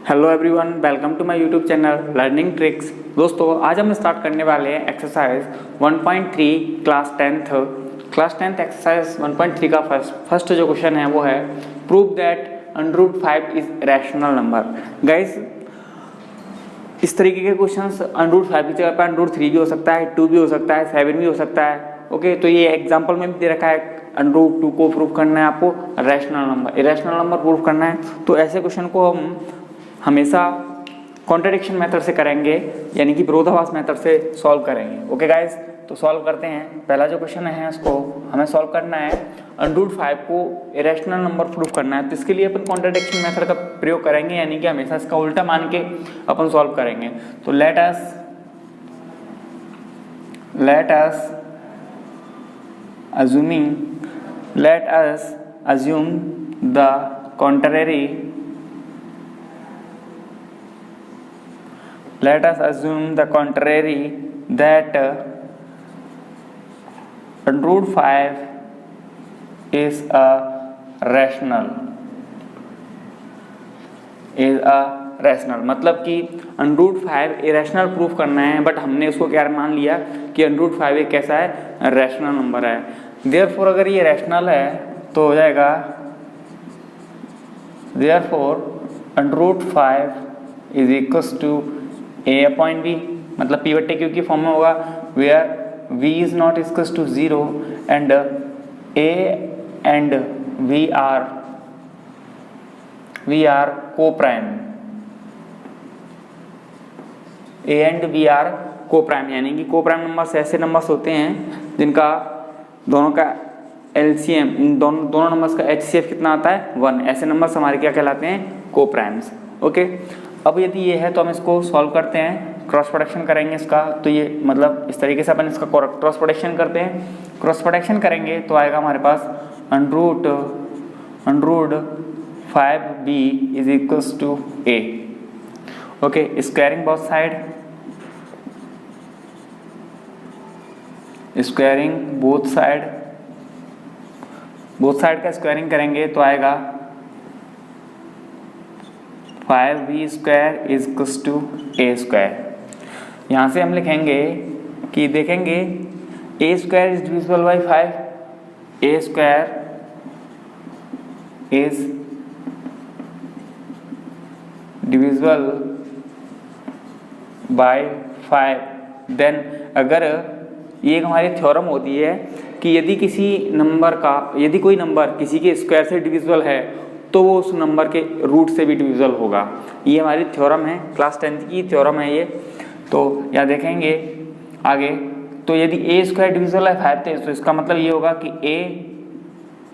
Hello everyone, welcome to my YouTube channel learning tricks. दोस्तों, आज हम स्टार्ट करने वाले हैं एक्सरसाइज 1.3 क्लास 10th एक्सरसाइज 1.3 का फर्स्ट जो क्वेश्चन है वो है prove that √5 is rational number. Guys, इस तरीके के क्वेश्चंस √5 की जगह पर √3 भी हो सकता है, 2 भी हो सकता है, 7 भी हो सकता है। ओके, तो ये एग्जाम्पल में भी दे रखा है √2 को प्रूव करना है आपको, rational number, irrational number prove करना है। तो ऐसे क्वेश्चन को हम हमेशा कॉन्ट्रडिक्शन मेथड से करेंगे, यानी कि विरोधाभास मेथड से सॉल्व करेंगे। ओके गाइस, तो सॉल्व करते हैं। पहला जो क्वेश्चन है उसको हमें सॉल्व करना है, √5 को इरेशनल नंबर प्रूव करना है। तो इसके लिए अपन कॉन्ट्रडिक्शन मेथड का प्रयोग करेंगे, यानी कि हमेशा इसका उल्टा मान के अपन सॉल्व करेंगे। तो let us assume the contrary that √5 is a rational मतलब कि √5 इरेशनल प्रूफ करना है, बट हमने उसको क्या मान लिया कि √5 एक कैसा है, रैशनल नंबर है। देयरफॉर अगर ये रैशनल है तो हो जाएगा √5 इज इक्वल्स टू a/b, मतलब p/q की फॉर्म में होगा, where v is not equals to 0 and a and v are coprime. a and v are coprime, यानी कि को-प्राइम नंबर्स ऐसे नंबर्स होते हैं जिनका दोनों का LCM, दोनों नंबर्स का HCF कितना आता है, 1। ऐसे नंबर्स हमारे क्या कहलाते हैं, को-प्राइम्स। ओके, अब यदि ये है तो हम इसको सॉल्व करते हैं, क्रॉस प्रोडक्शन करेंगे इसका। तो ये मतलब इस तरीके से अपन इसका क्रॉस प्रोडक्शन करते हैं। क्रॉस प्रोडक्शन करेंगे तो आएगा हमारे पास √5b is equals to a। Okay, squaring both side का स्क्वायरिंग करेंगे तो आएगा 5b² is equals to a²। यहाँ से हम लिखेंगे कि देखेंगे a² is divisible by 5, a² is divisible by 5। Then अगर ये एक हमारी थ्योरम होती है कि यदि कोई नंबर किसी के स्क्वायर से डिविजिबल है तो वो उस नंबर के रूट से भी डिविजिबल होगा। ये हमारी थ्योरम है, क्लास 10th की थ्योरम है ये। तो यहाँ देखेंगे आगे, तो यदि a² डिविजिबल है 5 से, तो इसका मतलब ये होगा कि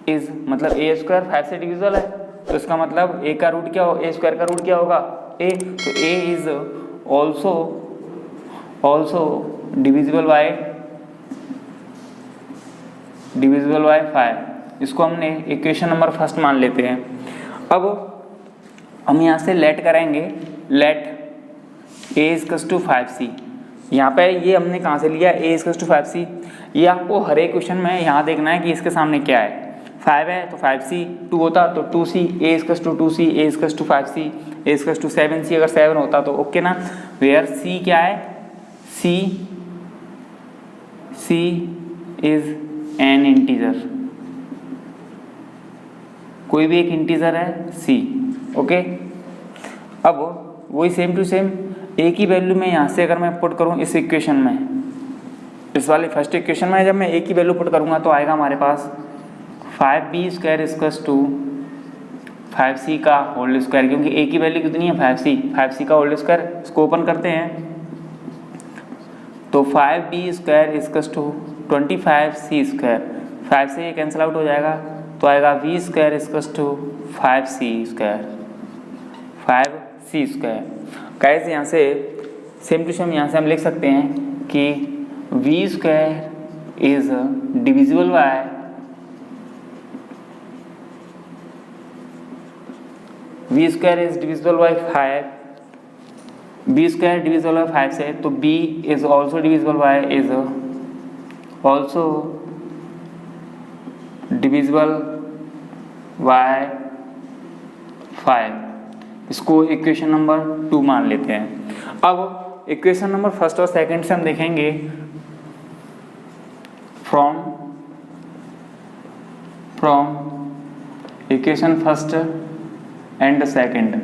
a² 5 से डिविजिबल है, तो इसका मतलब a² का रूट क्या होगा, a। तो a is also divisible by 5। इसको हमने इक्वेशन नंबर फर्स्ट मान लेते हैं। अब हम यहाँ से लेट करेंगे, late a equals to 5c। यहाँ पे ये हमने कहाँ से लिया, a इक्वल्स टू 5c। ये आपको हर एक क्वेश्चन में यहाँ देखना है कि इसके सामने क्या है। 5 है तो 5c, 2 होता तो 2c, a equals to 2c, a equals to 5c, a equals to 7c। अगर 7 होता तो ओके ना। वेयर c क्या है, c इज एन इंटीजर, कोई भी एक इंटीजर है c। ओके, अब वही सेम टू सेम a की वैल्यू में यहाँ से अगर मैं पुट करूँ इस इक्वेशन में, इस वाले फर्स्ट इक्वेशन में जब मैं a की वैल्यू पुट करूँगा तो आएगा हमारे पास 5b² इक्वल्स टू 5c का होल स्क्वायर, क्योंकि a की वैल्यू कितनी है 5c का होल स्क्वायर। इसको ओपन करते हैं तो 5b² इक्वल्स टू 25c², 5 से ये कैंसिल आउट हो जाएगा तो आएगा v² equals to 5c²। Guys, यहाँ से सेम टू सेम यहाँ से हम लिख सकते हैं कि v² is divisible bye b² divisible by 5 से, तो b is also divisible by 5। इसको इक्वेशन नंबर 2 मान लेते हैं। अब इक्वेशन नंबर फर्स्ट और सेकंड से हम देखेंगे from equation first and second.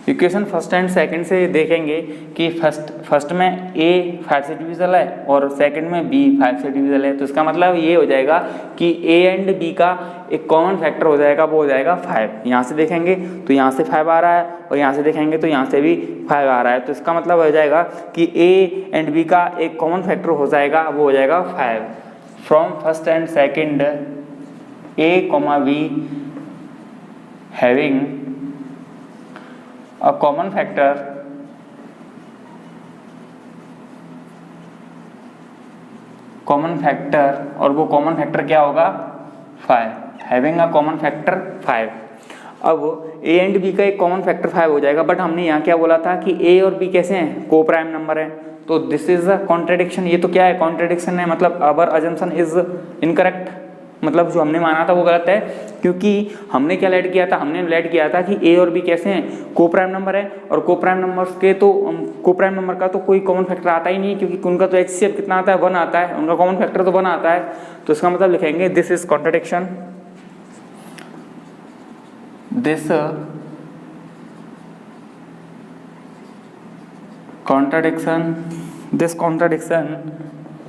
Equation first and second से देखेंगे कि फर्स्ट में a 5 से डिविजल है और सेकंड में b 5 से डिविजल है। तो इसका मतलब ये हो जाएगा कि a एंड b का एक कॉमन फैक्टर हो जाएगा, वो हो जाएगा 5। यहाँ से देखेंगे तो यहाँ से 5 आ रहा है और यहाँ से देखेंगे तो यहाँ से भी 5 आ रहा है। तो इसका मतलब हो जाएगा कि a एंड b का एक कॉमन फैक्टर हो जाएगा, वो हो जाएगा 5। From first and second a, b having a common factor और वो कॉमन फैक्टर क्या होगा 5, हैविंग अ कॉमन फैक्टर 5। अब a एंड b का एक कॉमन फैक्टर 5 हो जाएगा, बट हमने यहाँ क्या बोला था कि a और b कैसे हैं, को प्राइम नंबर है। तो दिस इज अ कॉन्ट्रडिक्शन। ये तो क्या है, कॉन्ट्रडिक्शन है, मतलब अवर अजम्पशन इज इनकरेक्ट, मतलब जो हमने माना था वो गलत है। क्योंकि हमने क्या लेट किया था, हमने लेट किया था कि a और b कैसे हैं, को प्राइम नंबर है, और को प्राइम नंबर्स के तो को प्राइम नंबर का तो कोई कॉमन फैक्टर आता ही नहीं, क्योंकि उनका तो HCF कितना आता है, 1 आता है, उनका कॉमन फैक्टर तो 1 आता है। तो इसका मतलब लिखेंगे this is contradiction, this contradiction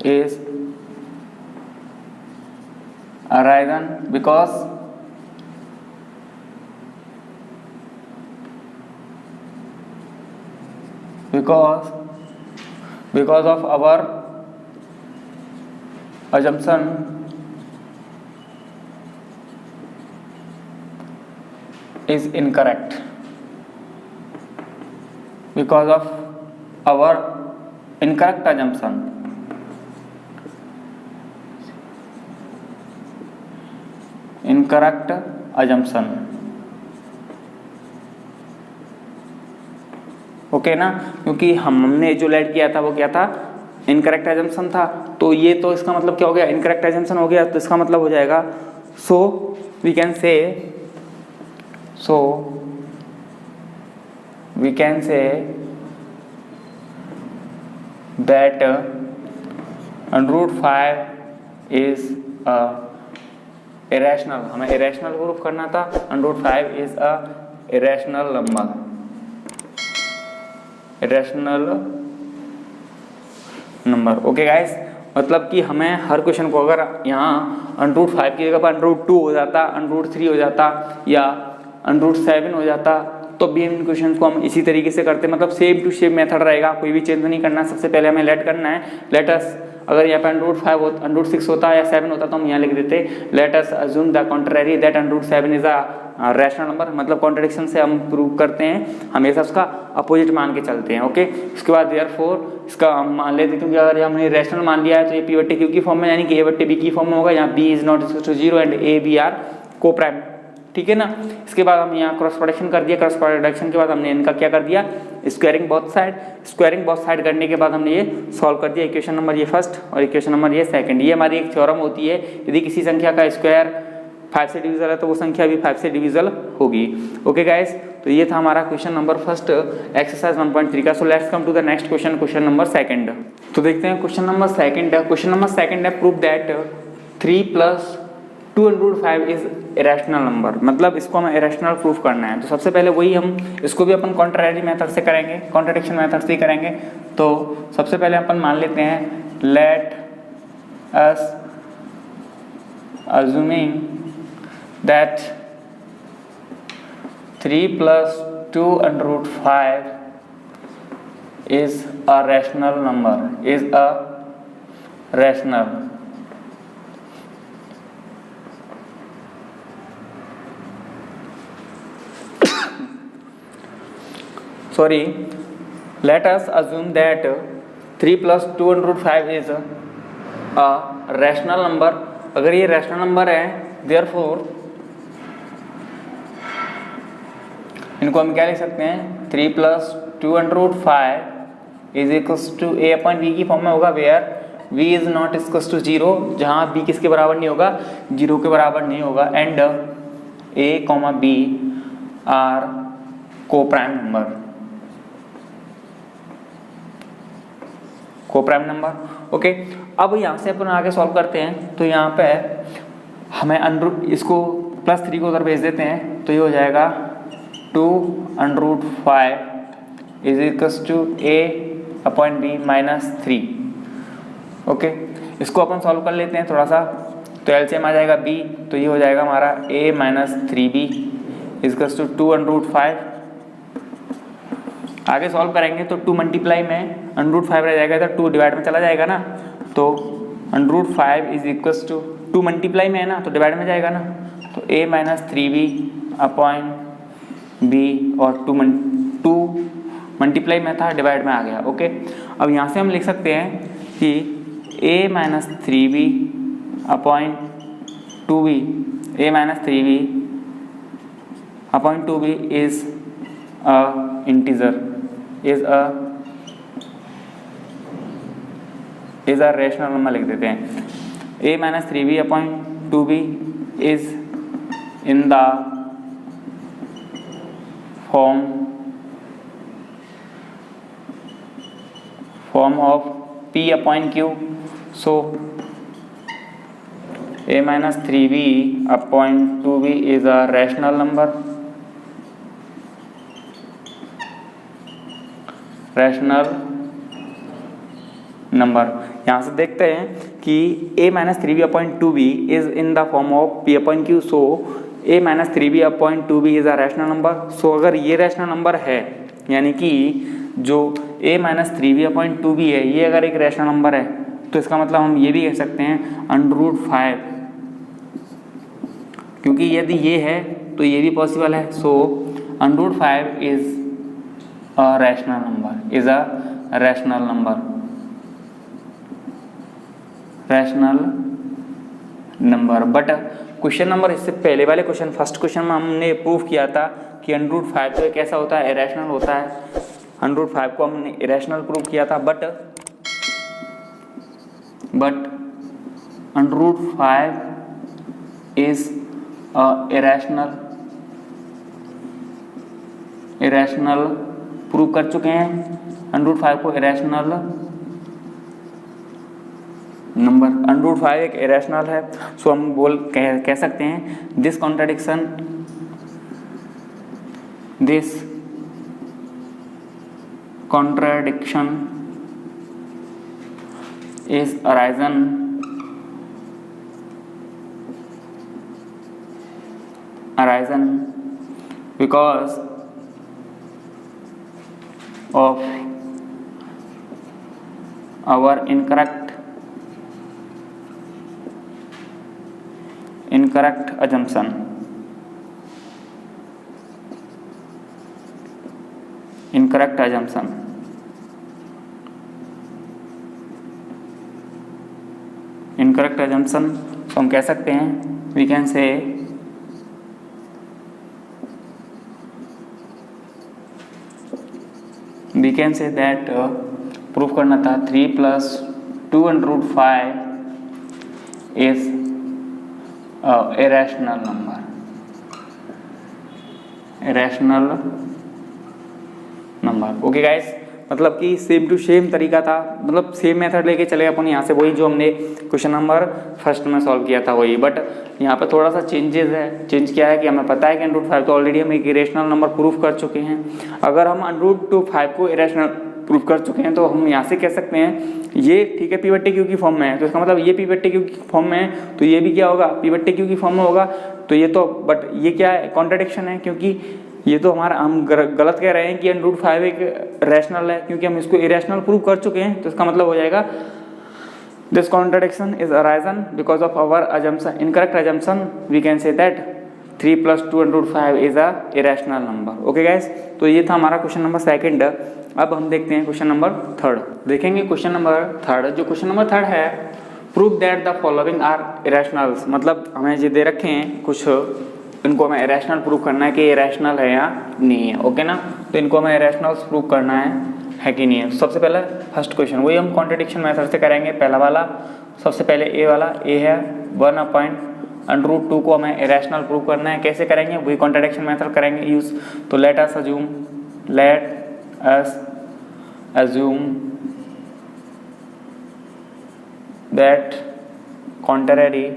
is arisen because of our assumption is incorrect, because of our incorrect assumption okay ना। क्योंकि हमने जो लेट किया था वो क्या था, इनकरेक्ट एजम्पशन था। तो ये तो इसका मतलब क्या हो गया, इनकरेक्ट एजम्पशन हो गया। तो इसका मतलब हो जाएगा so we can say that √5 is irrational. हमें इरेशनल प्रूफ करना था, √5 is a irrational number. Okay guys, मतलब कि हमें हर क्वेश्चन को अगर यहाँ √5 की जगह पर √2 हो जाता, √3 हो जाता या √7 हो जाता, तो भी इन क्वेश्चन को हम इसी तरीके से करते, मतलब सेम टू सेम मेथड रहेगा, कोई भी चेंज नहीं करना। सबसे पहले हमें लेट करना है, लेट अस, अगर यहाँ पे √6 होता या 7 होता तो हम यहाँ लिख देते let us assume the contrary that √7 is a rational number. मतलब कॉन्ट्रडिक्शन से हम प्रूव करते हैं, हमेशा उसका अपोजिट मान के चलते हैं। ओके, इसके बाद देयरफॉर इसका हम मान लेते हैं, क्योंकि अगर हमने रैशनल मान लिया है तो ये P/Q की फॉर्म में, यानी कि A/B की फॉर्म में होगा। यहाँ B is not equal to 0 and A B are coprime, ठीक है ना। इसके बाद हम यहाँ क्रॉस प्रोडक्शन कर दिया, क्रॉस प्रोडक्शन के बाद हमने इनका क्या कर दिया, स्क्वायरिंग बोथ साइड करने के बाद हमने ये सॉल्व कर दिया। इक्वेशन नंबर ये फर्स्ट और इक्वेशन नंबर ये सेकंड। ये हमारी एक थ्योरम होती है, यदि किसी संख्या का स्क्वायर 5 से डिविजल है तो वो संख्या भी 5 से डिविजल होगी। ओके गाइस, तो ये था हमारा क्वेश्चन नंबर फर्स्ट एक्सरसाइज 1.3 का। So let's come to the next question, question number second. तो देखते हैं question number second. Question number second है prove that 3 + 2√5 is irrational number. मतलब इसको हमें इरेशनल प्रूफ करना है। तो सबसे पहले वही हम इसको भी अपन कॉन्ट्ररी मेथड से करेंगे, कॉन्ट्रडिक्शन मेथड से ही करेंगे। तो सबसे पहले अपन मान लेते हैं let us assuming that 3 + 2√5 is a rational number, is a rational. Sorry, let us assume that 3 + 2√5 is a rational number. अगर ये रैशनल नंबर है, therefore इनको हम क्या लिख सकते हैं, 3 + 2√5 इज इक्वल्स टू A/B की फॉर्म में होगा, where V is not equals to 0, जहाँ B किसके बराबर नहीं होगा, 0 के बराबर नहीं होगा, and A, B are coprime number. Okay, अब यहाँ से अपन आगे सॉल्व करते हैं। तो यहाँ पे हमें इसको +3 को उधर भेज देते हैं, तो ये हो जाएगा 2√5 = a/b - 3। ओके, इसको अपन सॉल्व कर लेते हैं थोड़ा सा। तो एलसीएम आ जाएगा b, तो ये हो जाएगा हमारा a - 3b = 2√5। आगे सॉल्व करेंगे तो 2 मल्टीप्लाई में √5 रह जाएगा, तो 2 डिवाइड में चला जाएगा ना, तो √5 = 2 मल्टीप्लाई में है ना, तो डिवाइड में जाएगा ना, तो a - 3b/b और 2 मल्टीप्लाई में था, डिवाइड में आ गया। ओके, अब यहाँ से हम लिख सकते हैं कि a - 3b/2b is a integer, is a rational number लिख देते हैं। a - 3b/2b is in the form of p/q, so a - 3b/2b is a rational number। यहाँ से देखते हैं कि a - 3b/2b is in the form of p/q, so a - 3b/2b is a rational number। so अगर ये rational number है, यानी कि जो a - 3b/2b है, ये अगर एक रैशनल नंबर है, तो इसका मतलब हम ये भी कह सकते हैं √5, क्योंकि यदि ये है तो ये भी पॉसिबल है। सो √5 is a rational number. But question number इससे पहले वाले क्वेश्चन, फर्स्ट क्वेश्चन में हमने प्रूव किया था कि √5 तो कैसा होता है, इरेशनल होता है। √5 को हमने इरेशनल प्रूव किया था, बट √5 इज इरेशनल प्रूव कर चुके हैं √5 को इरेशनल नंबर। √5 एक इरेशनल है, सो हम कह सकते हैं this contradiction is arisen because of our incorrect assumption। Incorrect assumption, तो हम कह सकते हैं we can say that proof करना था 3 + 2√5 is irrational number। Okay guys, मतलब कि सेम टू सेम तरीका था, मतलब सेम मेथड लेके चले अपन यहाँ से, वही जो हमने क्वेश्चन नंबर फर्स्ट में सॉल्व किया था वही। बट यहाँ पे थोड़ा सा चेंजेस है। चेंज क्या है कि हमें पता है कि √5 तो ऑलरेडी हम एक इरेशनल नंबर प्रूफ कर चुके हैं। अगर हम √5 को इरेशनल प्रूफ कर चुके हैं, तो हम यहाँ से कह सकते हैं ये ठीक है p/q की फॉर्म में है, तो इसका मतलब ये p/q की फॉर्म में है, तो ये भी क्या होगा, p/q की फॉर्म में होगा। तो ये तो, बट ये क्या है, कॉन्ट्रडिक्शन है, क्योंकि ये तो हम गलत कह रहे हैं कि √5 एक रैशनल है, क्योंकि हम इसको इरेशनल प्रूव कर चुके हैं। तो इसका मतलब हो जाएगा this contradiction is arisen because of our assumption, incorrect assumption। We can say that 3 + 2√5 is a irrational number. Okay guys, तो ये था हमारा क्वेश्चन नंबर सेकंड। अब हम देखते हैं क्वेश्चन नंबर थर्ड। देखेंगे क्वेश्चन नंबर थर्ड। जो क्वेश्चन नंबर थर्ड है, prove that the following are irrationals. मतलब हमें ये दे रखे हैं कुछ, इनको हमें इरेशनल प्रूव करना है कि इरेशनल है या नहीं है। ओके ना, तो इनको हमें इरेशनल्स प्रूव करना है कि नहीं है। सबसे पहले फर्स्ट क्वेश्चन वही हम कॉन्ट्रडिक्शन मेथड से करेंगे। पहला वाला सबसे पहले ए वाला, ए है 1 √2 को हमें इरेशनल प्रूव करना है। कैसे करेंगे? वही कॉन्ट्रडिक्शन मेथड करेंगे यूज। तो let us assume that contrary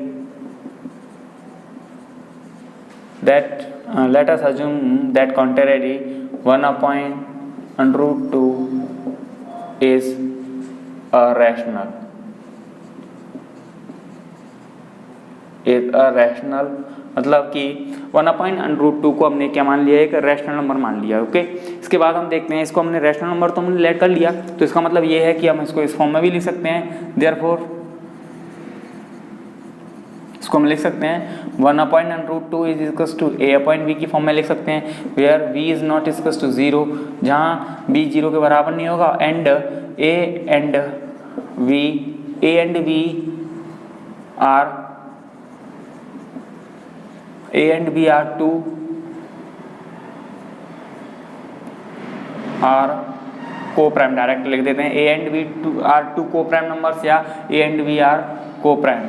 contrary 1/√2 is a rational मतलब कि 1/√2 को हमने क्या मान लिया? एक रैशनल नंबर मान लिया। ओके, इसके बाद हम देखते हैं, इसको हमने रैशनल नंबर तो हमने लेट कर लिया, तो इसका मतलब ये है कि हम इसको इस फॉर्म में भी लिख सकते हैं। देयरफॉर इसको हम लिख सकते हैं 1/√2 इज इक्वल्स टू a/v की फॉर्म में लिख सकते हैं, where v is not equals to 0, जहाँ b 0 के बराबर नहीं होगा, and a and v are two are coprime, direct लिख देते हैं a and v are two coprime numbers, या a and v are coprime.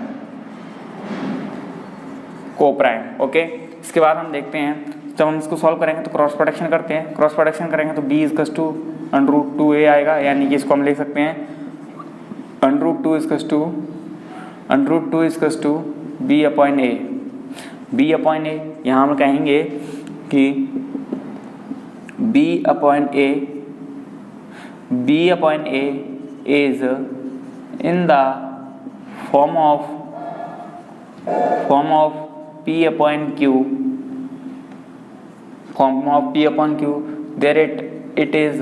Okay, इसके बाद हम देखते हैं, जब हम इसको सॉल्व करेंगे तो क्रॉस प्रोडक्शन करते हैं। क्रॉस प्रोडक्शन करेंगे तो b इक्वल्स टू √2a आएगा, यानी कि इसको हम लिख सकते हैं √2 इक्वल्स टू b/a। यहाँ हम कहेंगे कि b/a is in the form of p/q, there it is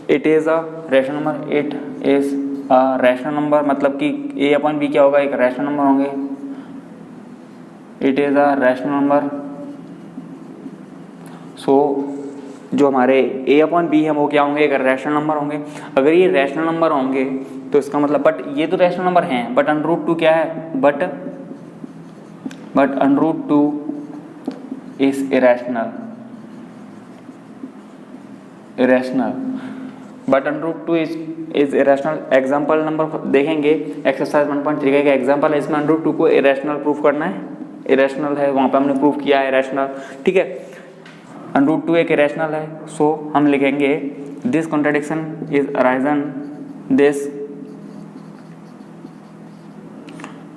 it is a rational number, it is a rational number, मतलब कि a/b क्या होगा? एक रैशनल नंबर होंगे, it is a rational number। जो हमारे a/b है वो क्या होंगे? एक रैशनल नंबर होंगे। अगर ये रैशनल नंबर होंगे तो इसका मतलब, बट ये तो रैशनल नंबर हैं, बट √2 क्या है? But √2 is irrational, but √2 is irrational. Example number देखेंगे, एक्सरसाइज 1.3 का एक एग्जाम्पल है, इसमें √2 को इरेशनल प्रूफ करना है। इरेशनल है, वहाँ पे हमने प्रूफ किया है इरेशनल, ठीक है। √2 एक इरेशनल है, सो हम लिखेंगे this contradiction is arisen, this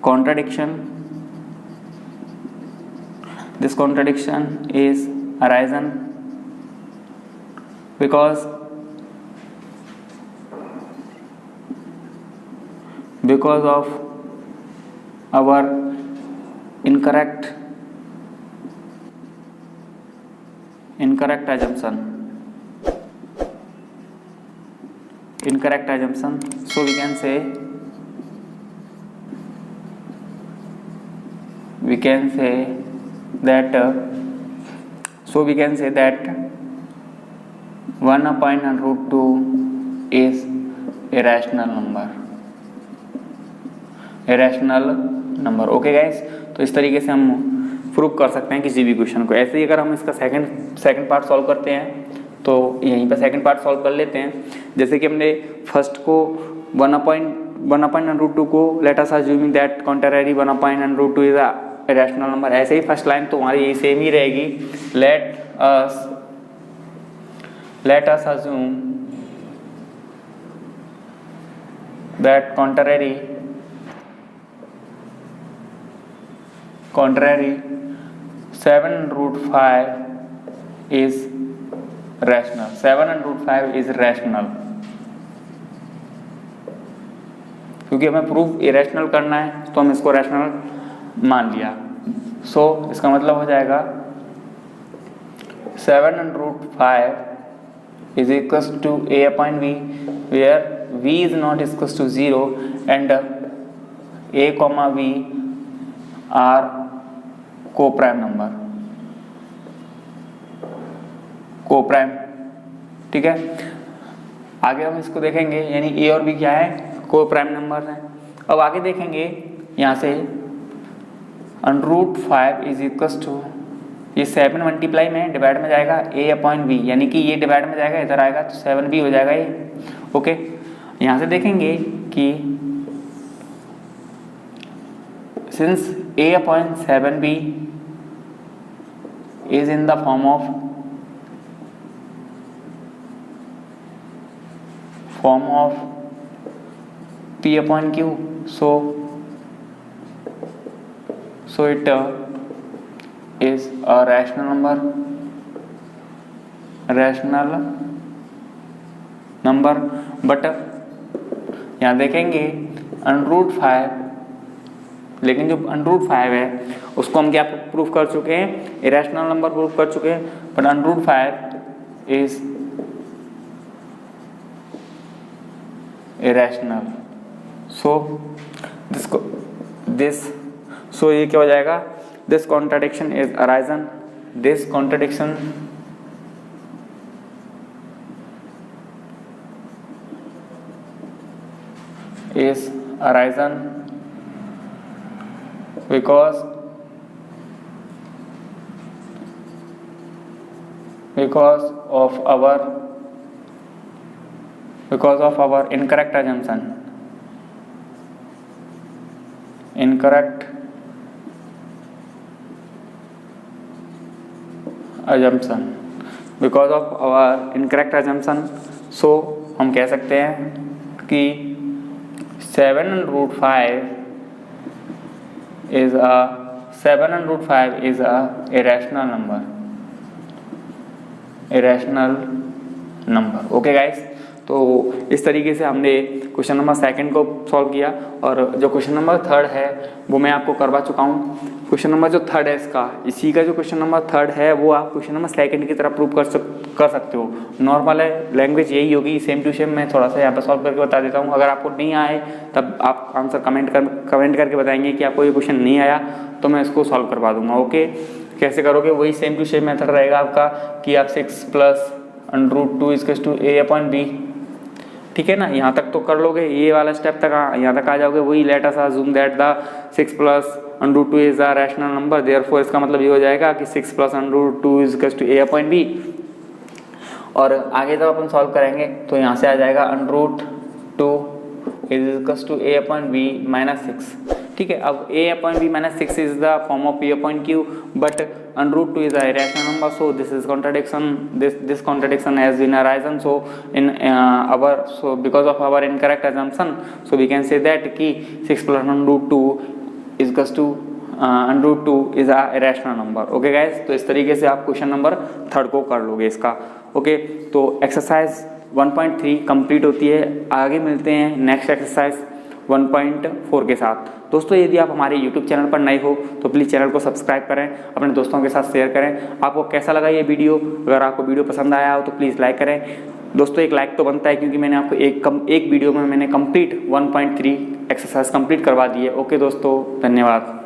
contradiction is arisen because of our incorrect assumption, so we can say that 1/√2 is irrational number। Okay guys, तो इस तरीके से हम प्रूव कर सकते हैं किसी भी क्वेश्चन को। ऐसे ही अगर हम इसका सेकंड पार्ट सॉल्व करते हैं तो यहीं पर सेकंड पार्ट सॉल्व कर लेते हैं। जैसे कि हमने फर्स्ट को 1/√2 को let us assuming that contrary 1/√2 is a rational number, ऐसे ही फर्स्ट लाइन तो हमारी यही सेम ही रहेगी। Let us assume that contrary 7/5 is rational, 7/5 is rational, क्योंकि हमें प्रूफ इरेशनल करना है तो हम इसको रैशनल मान लिया। सो इसका मतलब हो जाएगा 7/5 is equals to a/v, where v is not equals to 0 and a, v are co-prime number, ठीक है। आगे हम इसको देखेंगे, यानी a और b क्या है? को-प्राइम नंबर है। अब आगे देखेंगे यहाँ से √5 इज इक्वल्स टू, ये 7 मल्टीप्लाई में डिवाइड में जाएगा a/v, यानी कि ये डिवाइड में जाएगा, इधर आएगा तो 7b हो जाएगा ये। ओके, यहाँ से देखेंगे कि since a upon 7b is in the form of p upon q, so it is a rational number, but यहाँ देखेंगे √5, लेकिन जो √5 है उसको हम क्या प्रूफ कर चुके हैं, इरेशनल नंबर प्रूफ कर चुके हैं, बट √5 इज इरेशनल, सो ये क्या हो जाएगा, this contradiction is arisen, this contradiction is arisen because of our incorrect assumption, because of our incorrect assumption, so हम कह सकते हैं कि 7√5 is a irrational number. Okay guys, तो इस तरीके से हमने क्वेश्चन नंबर 2 को सॉल्व किया, और जो क्वेश्चन नंबर 3 है वो मैं आपको करवा चुका हूँ। क्वेश्चन नंबर जो 3 है इसी का जो क्वेश्चन नंबर 3 है वो आप क्वेश्चन नंबर 2 की तरह प्रूव कर सकते हो। नॉर्मल है, लैंग्वेज यही होगी, सेम टू सेम। मैं थोड़ा सा यहाँ पर सॉल्व करके बता देता हूँ। अगर आपको नहीं आए तब आप आंसर कमेंट करके बताएंगे कि आपको ये क्वेश्चन नहीं आया, तो मैं इसको सॉल्व करवा दूंगा। ओके, कैसे करोगे, वही सेम टू सेम मेथड रहेगा आपका कि आप 6 + √2 = a/b, ठीक है ना। यहाँ तक तो कर लोगे, ये वाला स्टेप तक यहाँ तक आ जाओगे। वही let us assume that the 6 + √2 is a rational number, therefore इसका मतलब ये हो जाएगा कि 6 + √2 = a/b। और आगे जब अपन सॉल्व करेंगे तो यहाँ से आ जाएगा √2 = a/b - 6, ठीक है। अब a/b - 6 is the form of p/q, but √2 is a irrational number, so this contradiction has been arisen. So because of our incorrect assumption, so we can say that कि 6 + √2 √2 is a irrational number. Okay guys, तो इस तरीके से आप question number 3 को कर लोगे इसका। ओके, तो एक्सरसाइज 1.3 कंप्लीट होती है। आगे मिलते हैं नेक्स्ट एक्सरसाइज 1.4 के साथ। दोस्तों, यदि आप हमारे YouTube चैनल पर नए हो तो प्लीज़ चैनल को सब्सक्राइब करें, अपने दोस्तों के साथ शेयर करें। आपको कैसा लगा ये वीडियो? अगर आपको वीडियो पसंद आया हो तो प्लीज़ लाइक करें। दोस्तों, एक लाइक तो बनता है, क्योंकि मैंने आपको एक वीडियो में मैंने कंप्लीट 1.3 एक्सरसाइज कंप्लीट करवा दी है। ओके दोस्तों, धन्यवाद।